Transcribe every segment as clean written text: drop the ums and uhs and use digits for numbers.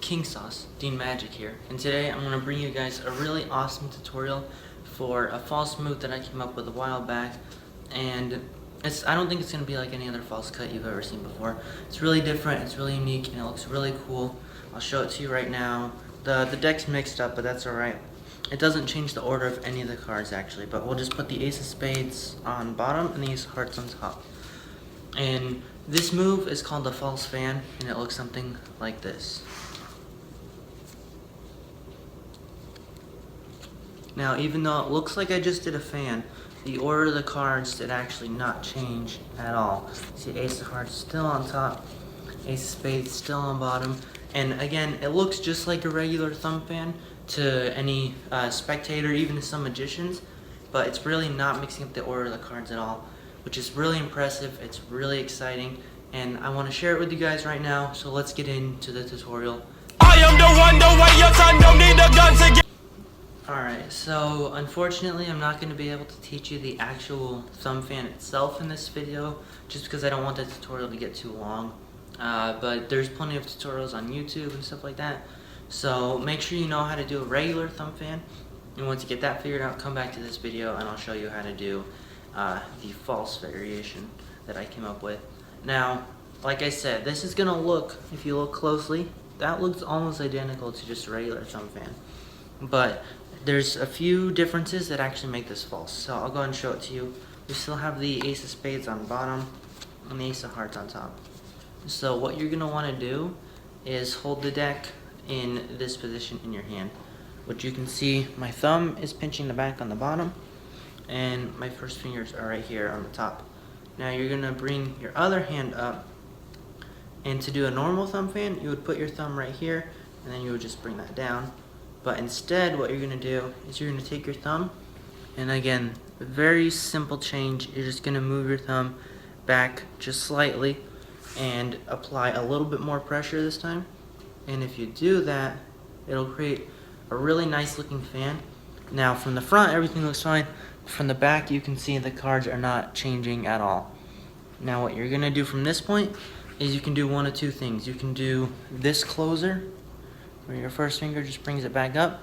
King Sauce, Dean Magic here, and today I'm going to bring you guys a really awesome tutorial for a false move that I came up with a while back, and I don't think it's going to be like any other false cut you've ever seen before. It's really different, it's really unique, and it looks really cool. I'll show it to you right now. The deck's mixed up, but that's alright. It doesn't change the order of any of the cards actually, but we'll just put the Ace of Spades on bottom and the Ace of Hearts on top. And this move is called the false fan, and it looks something like this. Now, even though it looks like I just did a fan, the order of the cards did actually not change at all. See, Ace of Hearts still on top, Ace of Spades still on bottom, and again, it looks just like a regular thumb fan to any spectator, even to some magicians, but it's really not mixing up the order of the cards at all, which is really impressive. It's really exciting, and I want to share it with you guys right now, so let's get into the tutorial. I am the way your son don't need a gun to get. Alright, so unfortunately I'm not going to be able to teach you the actual thumb fan itself in this video, just because I don't want the tutorial to get too long. But there's plenty of tutorials on YouTube and stuff like that, so make sure you know how to do a regular thumb fan, and once you get that figured out, come back to this video and I'll show you how to do the false variation that I came up with. Now, like I said, this is going to look, if you look closely, that looks almost identical to just a regular thumb fan, but there's a few differences that actually make this false, so I'll go ahead and show it to you. We still have the Ace of Spades on bottom and the Ace of Hearts on top. So what you're going to want to do is hold the deck in this position in your hand, which you can see my thumb is pinching the back on the bottom and my first fingers are right here on the top. Now you're going to bring your other hand up, and to do a normal thumb fan you would put your thumb right here and then you would just bring that down. But instead, what you're going to do is you're going to take your thumb, and again, a very simple change. You're just going to move your thumb back just slightly and apply a little bit more pressure this time. And if you do that, it'll create a really nice looking fan. Now from the front, everything looks fine. From the back, you can see the cards are not changing at all. Now what you're going to do from this point is you can do one of two things. You can do this closer, where your first finger just brings it back up,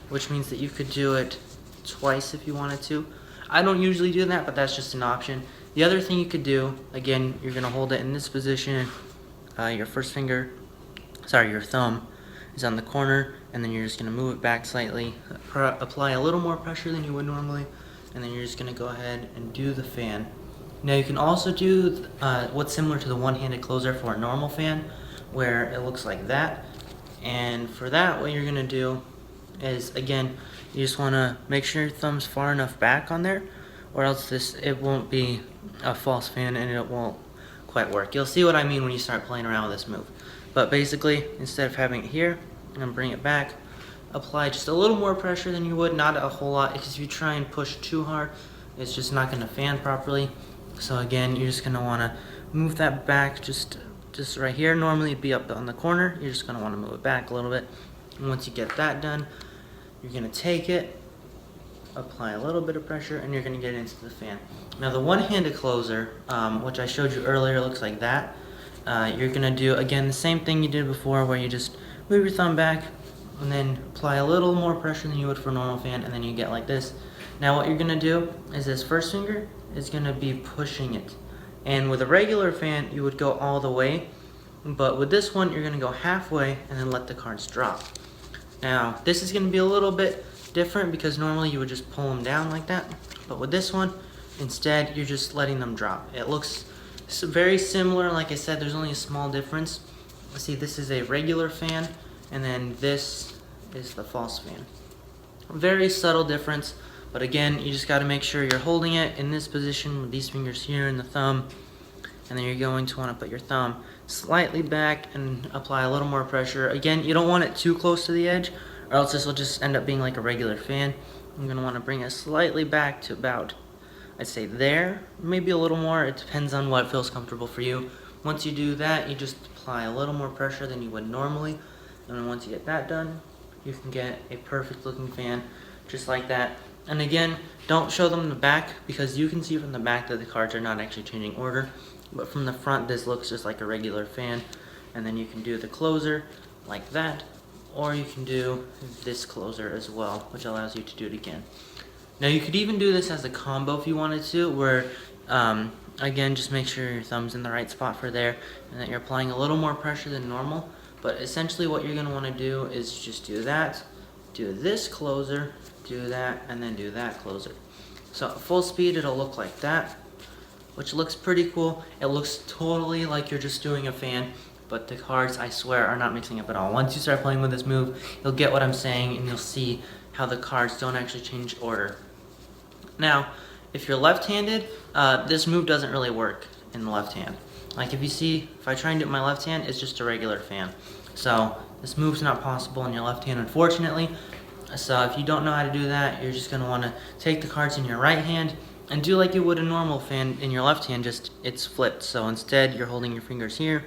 which means that you could do it twice if you wanted to. I don't usually do that, but that's just an option. The other thing you could do, again, you're going to hold it in this position. Your thumb is on the corner, and then you're just going to move it back slightly, apply a little more pressure than you would normally, and then you're just going to go ahead and do the fan. Now you can also do what's similar to the one-handed closer for a normal fan, where it looks like that. And for that, what you're going to do is, again, you just want to make sure your thumb's far enough back on there, or else it won't be a false fan and it won't quite work. You'll see what I mean when you start playing around with this move. But basically, instead of having it here, I'm going to bring it back, apply just a little more pressure than you would, not a whole lot, because if you try and push too hard, it's just not going to fan properly. So again, you're just going to want to move that back just right here. Normally it'd be up on the corner. You're just going to want to move it back a little bit. And once you get that done, you're going to take it, apply a little bit of pressure, and you're going to get it into the fan. Now the one-handed closer, which I showed you earlier, looks like that. You're going to do, again, the same thing you did before, where you just move your thumb back and then apply a little more pressure than you would for a normal fan, and then you get like this. Now what you're going to do is this first finger is going to be pushing it. And with a regular fan, you would go all the way, but with this one, you're going to go halfway and then let the cards drop. Now, this is going to be a little bit different because normally you would just pull them down like that, but with this one, instead, you're just letting them drop. It looks very similar. Like I said, there's only a small difference. See, this is a regular fan, and then this is the false fan. Very subtle difference. But again, you just got to make sure you're holding it in this position with these fingers here and the thumb. And then you're going to want to put your thumb slightly back and apply a little more pressure. Again, you don't want it too close to the edge, or else this will just end up being like a regular fan. I'm going to want to bring it slightly back to about, I'd say there, maybe a little more. It depends on what feels comfortable for you. Once you do that, you just apply a little more pressure than you would normally. And then once you get that done, you can get a perfect looking fan just like that. And again, don't show them the back, because you can see from the back that the cards are not actually changing order. But from the front, this looks just like a regular fan. And then you can do the closer like that, or you can do this closer as well, which allows you to do it again. Now you could even do this as a combo if you wanted to, where again, just make sure your thumb's in the right spot for there and that you're applying a little more pressure than normal. But essentially what you're gonna wanna do is just do that, do this closer, do that, and then do that closer. So at full speed, it'll look like that, which looks pretty cool. It looks totally like you're just doing a fan, but the cards, I swear, are not mixing up at all. Once you start playing with this move, you'll get what I'm saying, and you'll see how the cards don't actually change order. Now, if you're left-handed, this move doesn't really work in the left hand. Like if you see, if I try and do it in my left hand, it's just a regular fan. So this move's not possible in your left hand, unfortunately. So if you don't know how to do that, you're just gonna wanna take the cards in your right hand and do like you would a normal fan in your left hand, just it's flipped. So instead, you're holding your fingers here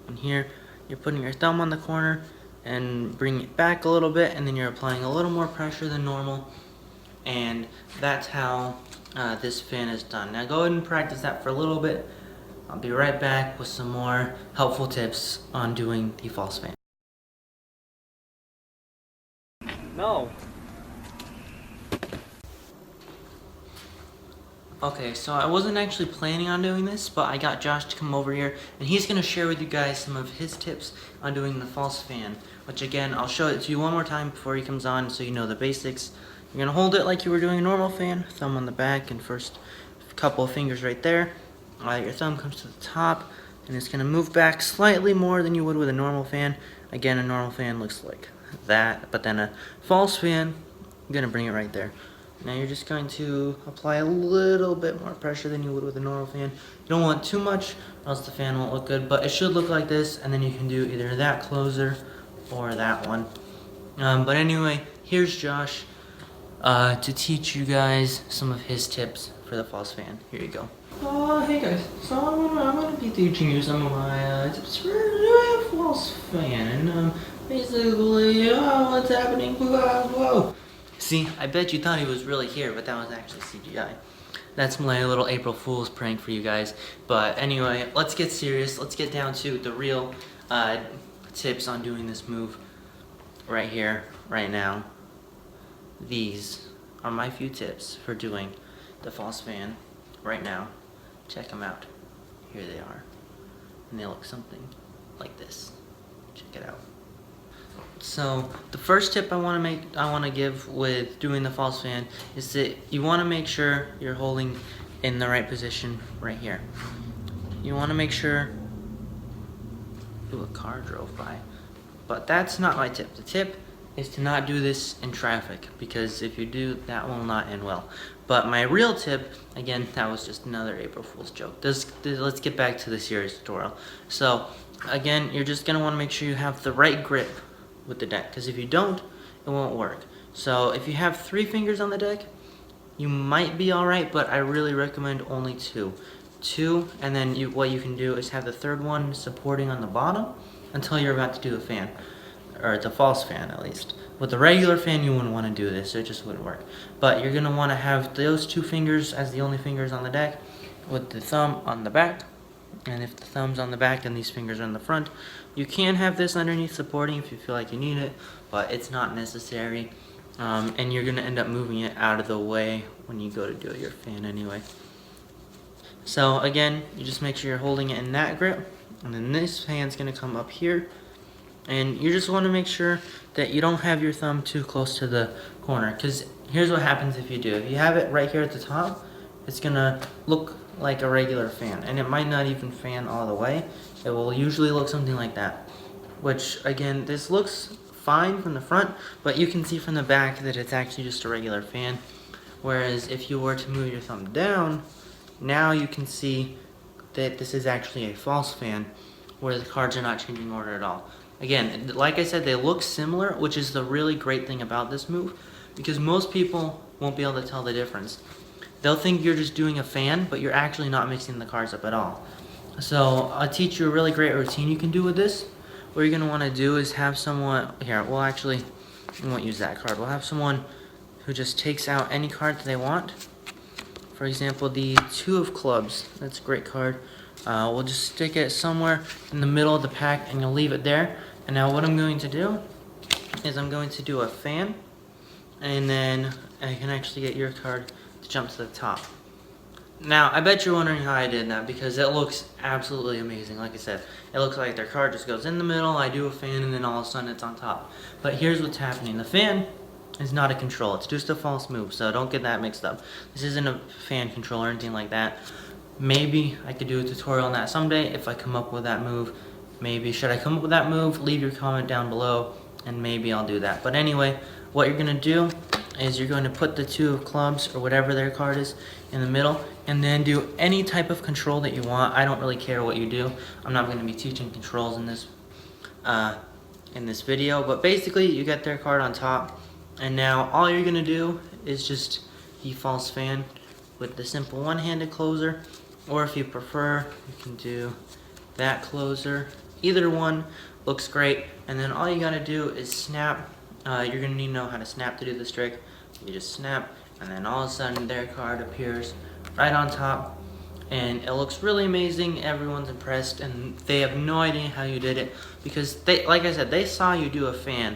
and here. You're putting your thumb on the corner and bring it back a little bit, and then you're applying a little more pressure than normal. And that's how this fan is done. Now go ahead and practice that for a little bit. I'll be right back with some more helpful tips on doing the false fan. No. Okay, so I wasn't actually planning on doing this, but I got Josh to come over here, and he's going to share with you guys some of his tips on doing the false fan, which again, I'll show it to you one more time before he comes on so you know the basics. You're going to hold it like you were doing a normal fan, thumb on the back, and first couple of fingers right there. Your thumb comes to the top, and it's going to move back slightly more than you would with a normal fan. Again, a normal fan looks like that, but then a false fan, I'm going to bring it right there. Now you're just going to apply a little bit more pressure than you would with a normal fan. You don't want too much, or else the fan won't look good, but it should look like this, and then you can do either that closer or that one. But anyway, here's Josh to teach you guys some of his tips for the false fan. Here you go. Hey guys, so I'm gonna be teaching you some of my tips for doing a false fan, and basically, what's happening, whoa. See, I bet you thought he was really here, but that was actually CGI. That's my little April Fool's prank for you guys. But anyway, let's get serious. Let's get down to the real tips on doing this move right here, right now. These are my few tips for doing the false fan right now. Check them out. Here they are. And they look something like this. Check it out. So the first tip I want to give with doing the false fan is that you want to make sure you're holding in the right position right here. You want to make sure. Ooh, a car drove by. But that's not my tip. The tip is to not do this in traffic, because if you do, that will not end well. But my real tip, again, that was just another April Fool's joke. Let's get back to the serious tutorial. So again, you're just gonna want to make sure you have the right grip with the deck, because if you don't, it won't work. So if you have 3 fingers on the deck, you might be all right, but I really recommend only 2. And then what you can do is have the third one supporting on the bottom until you're about to do a fan, or the false fan at least. With the regular fan, you wouldn't want to do this, it just wouldn't work. But you're gonna want to have those 2 fingers as the only fingers on the deck, with the thumb on the back. And if the thumb's on the back and these fingers are in the front, you can have this underneath supporting if you feel like you need it, but it's not necessary. And you're gonna end up moving it out of the way when you go to do your fan anyway. So again, you just make sure you're holding it in that grip, and then this hand's gonna come up here, and you just want to make sure that you don't have your thumb too close to the corner, because here's what happens if you do. If you have it right here at the top, it's gonna look like a regular fan, and it might not even fan all the way. It will usually look something like that, which again, this looks fine from the front, but you can see from the back that it's actually just a regular fan. Whereas if you were to move your thumb down, now you can see that this is actually a false fan, where the cards are not changing order at all. Again, like I said, they look similar, which is the really great thing about this move, because most people won't be able to tell the difference. They'll think you're just doing a fan, but you're actually not mixing the cards up at all. So I'll teach you a really great routine you can do with this. What you're gonna wanna do is have someone, here, well actually, we won't use that card. We'll have someone who just takes out any card that they want. For example, the 2 of clubs, that's a great card. We'll just stick it somewhere in the middle of the pack, and you'll leave it there. And now what I'm going to do is I'm going to do a fan, and then I can actually get your card to jump to the top. Now, I bet you're wondering how I did that, because it looks absolutely amazing. Like I said, it looks like their card just goes in the middle, I do a fan, and then all of a sudden it's on top. But here's what's happening. The fan is not a control, it's just a false move, so don't get that mixed up. This isn't a fan control or anything like that. Maybe I could do a tutorial on that someday if I come up with that move. Maybe, should I come up with that move? Leave your comment down below, and maybe I'll do that. But anyway, what you're gonna do is you're going to put the 2 of clubs, or whatever their card is, in the middle, and then do any type of control that you want. I don't really care what you do. I'm not going to be teaching controls in this video, but basically you get their card on top, and now all you're going to do is just the false fan with the simple one-handed closer, or if you prefer, you can do that closer. Either one looks great, and then all you got to do is snap. You're going to need to know how to snap to do this trick. You just snap, and then all of a sudden their card appears right on top, and it looks really amazing. Everyone's impressed, and they have no idea how you did it, because they, like I said, they saw you do a fan,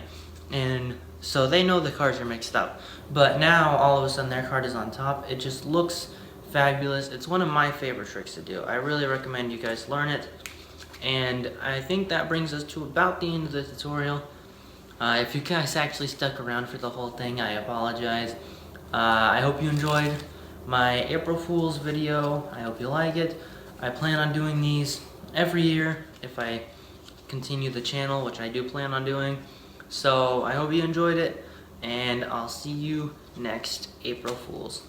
and so they know the cards are mixed up. But now all of a sudden their card is on top. It just looks fabulous. It's one of my favorite tricks to do. I really recommend you guys learn it. And I think that brings us to about the end of the tutorial. If you guys actually stuck around for the whole thing, I apologize. I hope you enjoyed my April Fool's video. I hope you like it. I plan on doing these every year if I continue the channel, which I do plan on doing. So I hope you enjoyed it, and I'll see you next April Fool's.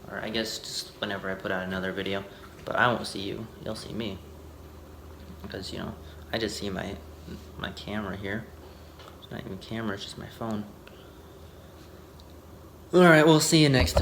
Or I guess just whenever I put out another video. But I won't see you, you'll see me. Because, you know, I just see my camera here. It's not even camera, it's just my phone. Alright, we'll see you next time.